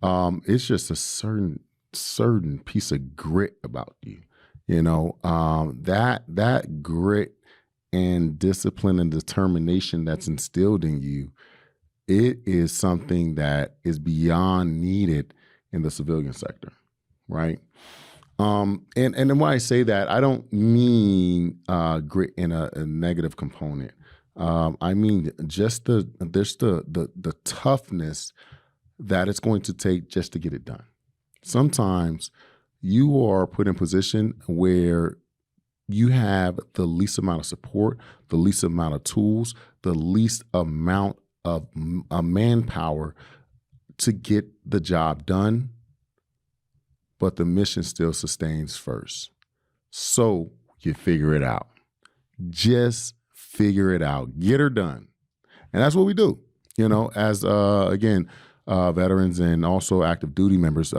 It's just a certain piece of grit about you. That grit and discipline and determination that's instilled in you, it is something that is beyond needed in the civilian sector, right? And then when I say that, I don't mean grit in a negative component. I mean just the toughness that it's going to take just to get it done. Sometimes you are put in a position where you have the least amount of support, the least amount of tools, the least amount of manpower to get the job done, but the mission still sustains first. So you figure it out. Just figure it out. Get her done. And that's what we do, as, again, veterans and also active duty members.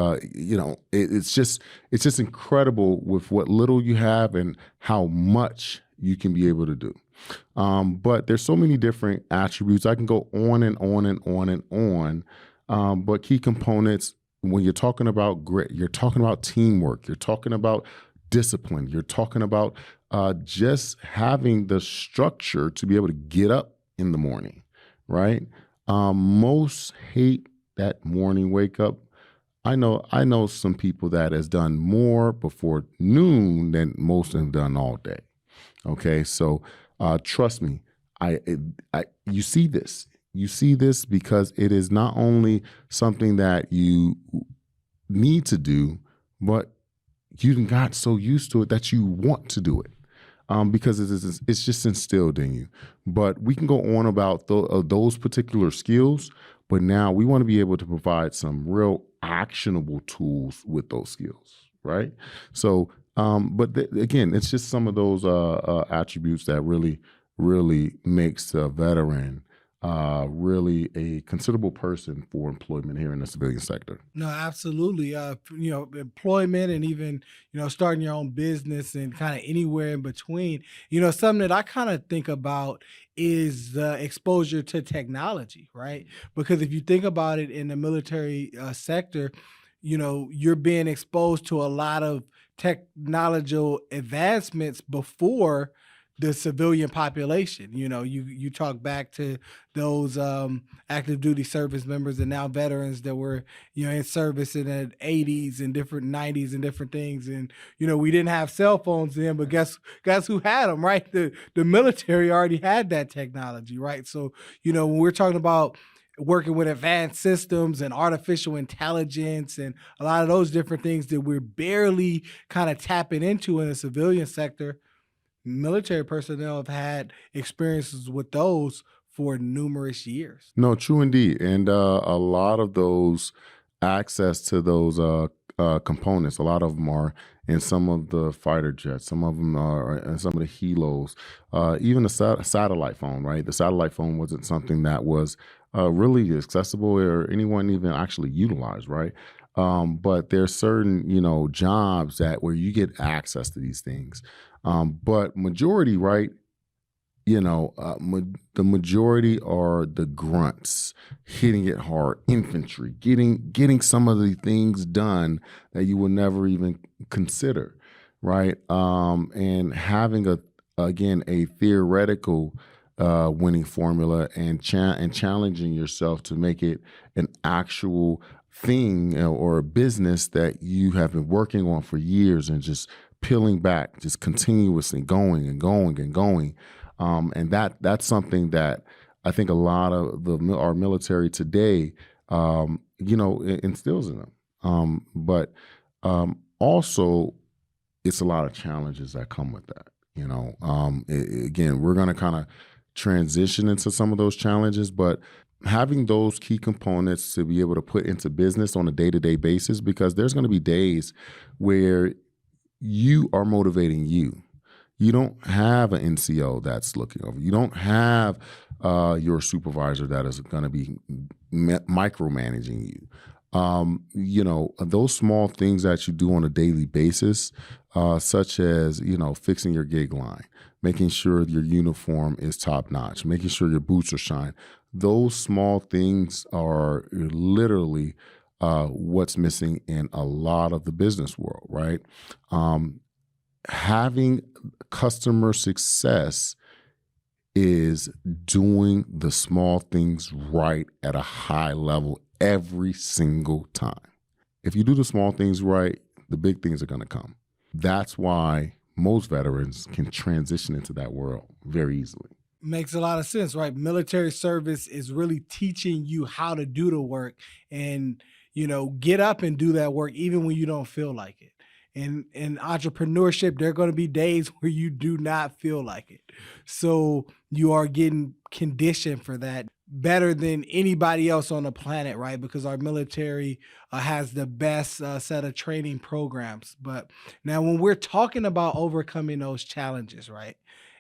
It's just incredible with what little you have and how much you can be able to do. But there's so many different attributes. I can go on and on and on and on. But key components, when you're talking about grit, you're talking about teamwork, you're talking about discipline, you're talking about just having the structure to be able to get up in the morning, right? Most hate that morning wake up. I know some people that has done more before noon than most have done all day. Okay, so trust me, you see this. You see this because it is not only something that you need to do, but you got so used to it that you want to do it. Because it's just instilled in you. But we can go on about those particular skills, but now we want to be able to provide some real actionable tools with those skills, right? So, again, it's just some of those attributes that really, really makes a veteran really a considerable person for employment here in the civilian sector. No, absolutely. Employment and even, starting your own business and kind of anywhere in between. Something that I kind of think about is the exposure to technology, right? Because if you think about it in the military sector, you're being exposed to a lot of technological advancements before the civilian population. You talk back to those active duty service members and now veterans that were in service in the 80s and different 90s and different things, and we didn't have cell phones then, but guess who had them, right? The military already had that technology, right? So when we're talking about working with advanced systems and artificial intelligence and a lot of those different things that we're barely kind of tapping into in the civilian sector, military personnel have had experiences with those for numerous years. No, true indeed. And a lot of those access to those components, a lot of them are in some of the fighter jets, some of them are in some of the helos, even the satellite phone, right? The satellite phone wasn't something that was really accessible or anyone even actually utilized, right? But there's certain, jobs that where you get access to these things. But majority, right? The majority are the grunts, hitting it hard, infantry, getting some of the things done that you will never even consider, right? And having a theoretical winning formula and challenging yourself to make it an actual thing or a business that you have been working on for years and just peeling back, just continuously going and going and going. And that's something that I think a lot of our military today, instills in them. But also, it's a lot of challenges that come with that. Again, we're going to kind of transition into some of those challenges, but having those key components to be able to put into business on a day-to-day basis, because there's going to be days where you are motivating you. You don't have an NCO that's looking over. You don't have your supervisor that is going to be micromanaging you. Those small things that you do on a daily basis, such as, fixing your gig line, making sure your uniform is top notch, making sure your boots are shined. Those small things are literally what's missing in a lot of the business world, right? Having customer success is doing the small things right at a high level every single time. If you do the small things right, the big things are going to come. That's why most veterans can transition into that world very easily. Makes a lot of sense, right? Military service is really teaching you how to do the work and, get up and do that work even when you don't feel like it. And in entrepreneurship, there are going to be days where you do not feel like it. So you are getting conditioned for that better than anybody else on the planet, right? Because our military has the best set of training programs. But now, when we're talking about overcoming those challenges, right?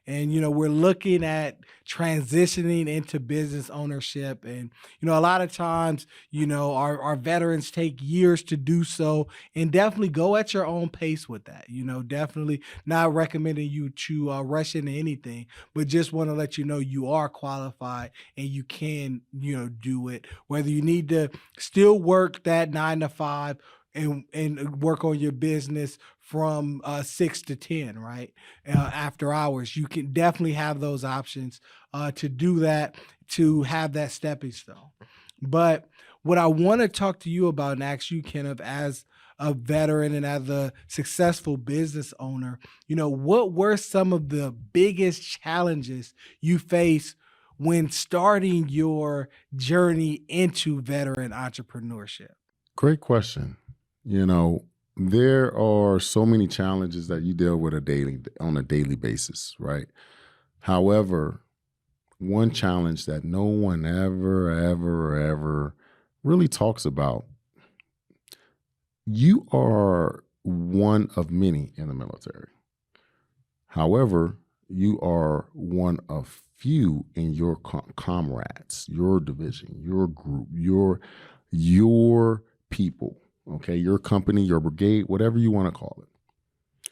And we're looking at transitioning into business ownership, and a lot of times, our veterans take years to do so, and definitely go at your own pace with that. Definitely not recommending you to rush into anything, but just want to let you know you are qualified and you can do it, whether you need to still work that 9 to 5 and work on your business from 6 to 10, right? After hours, you can definitely have those options to do that, to have that stepping stone. But what I want to talk to you about and ask you, Kenneth, as a veteran and as a successful business owner, what were some of the biggest challenges you face when starting your journey into veteran entrepreneurship? Great question. You know, there are so many challenges that you deal with on a daily basis, right? However, one challenge that no one ever really talks about, you are one of many in the military. However, you are one of few in your comrades, your division, your group, your people, okay, your company, your brigade, whatever you want to call it.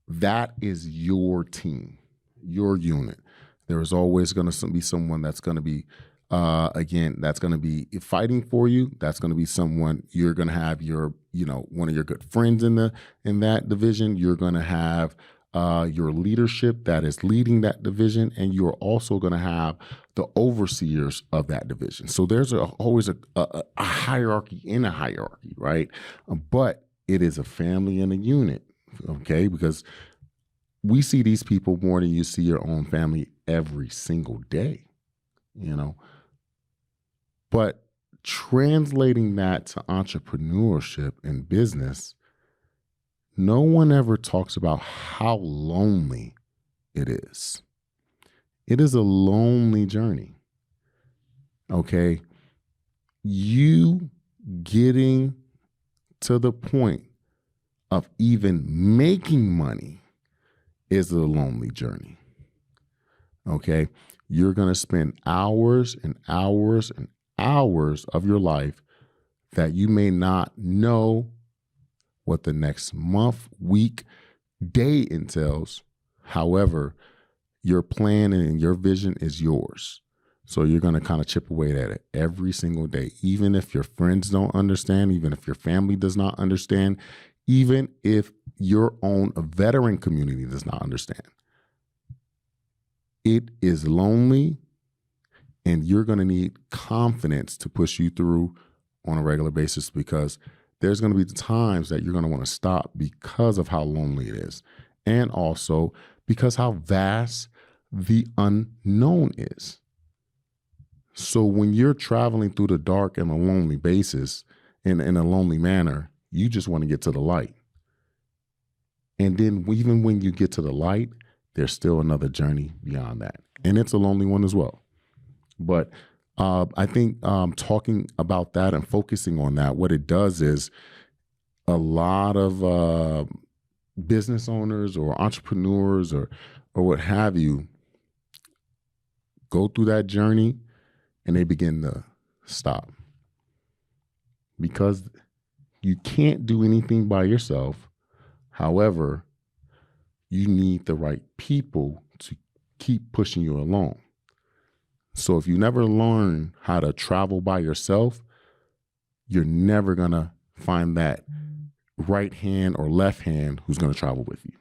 That is your team, your unit. There is always going to be someone that's going to be, again, that's going to be fighting for you. That's going to be someone you're going to have one of your good friends in that division. You're going to have your leadership that is leading that division, and you're also going to have the overseers of that division. So there's always a hierarchy in a hierarchy, right? But it is a family and a unit, okay? Because we see these people more than you see your own family every single day, But translating that to entrepreneurship and business, no one ever talks about how lonely it is. It is a lonely journey, okay? You getting to the point of even making money is a lonely journey, okay? You're going to spend hours and hours and hours of your life that you may not know what the next month, week, day entails. However, your plan and your vision is yours. So you're going to kind of chip away at it every single day, even if your friends don't understand, even if your family does not understand, even if your own veteran community does not understand. It is lonely, and you're going to need confidence to push you through on a regular basis, because there's going to be times that you're going to want to stop because of how lonely it is, and also because how vast the unknown is. So when you're traveling through the dark in a lonely basis, in a lonely manner, you just want to get to the light. And then even when you get to the light, there's still another journey beyond that. And it's a lonely one as well. But I think talking about that and focusing on that, what it does is a lot of business owners or entrepreneurs or what have you go through that journey and they begin to stop, because you can't do anything by yourself. However, you need the right people to keep pushing you along. So if you never learn how to travel by yourself, you're never going to find that right hand or left hand who's going to travel with you.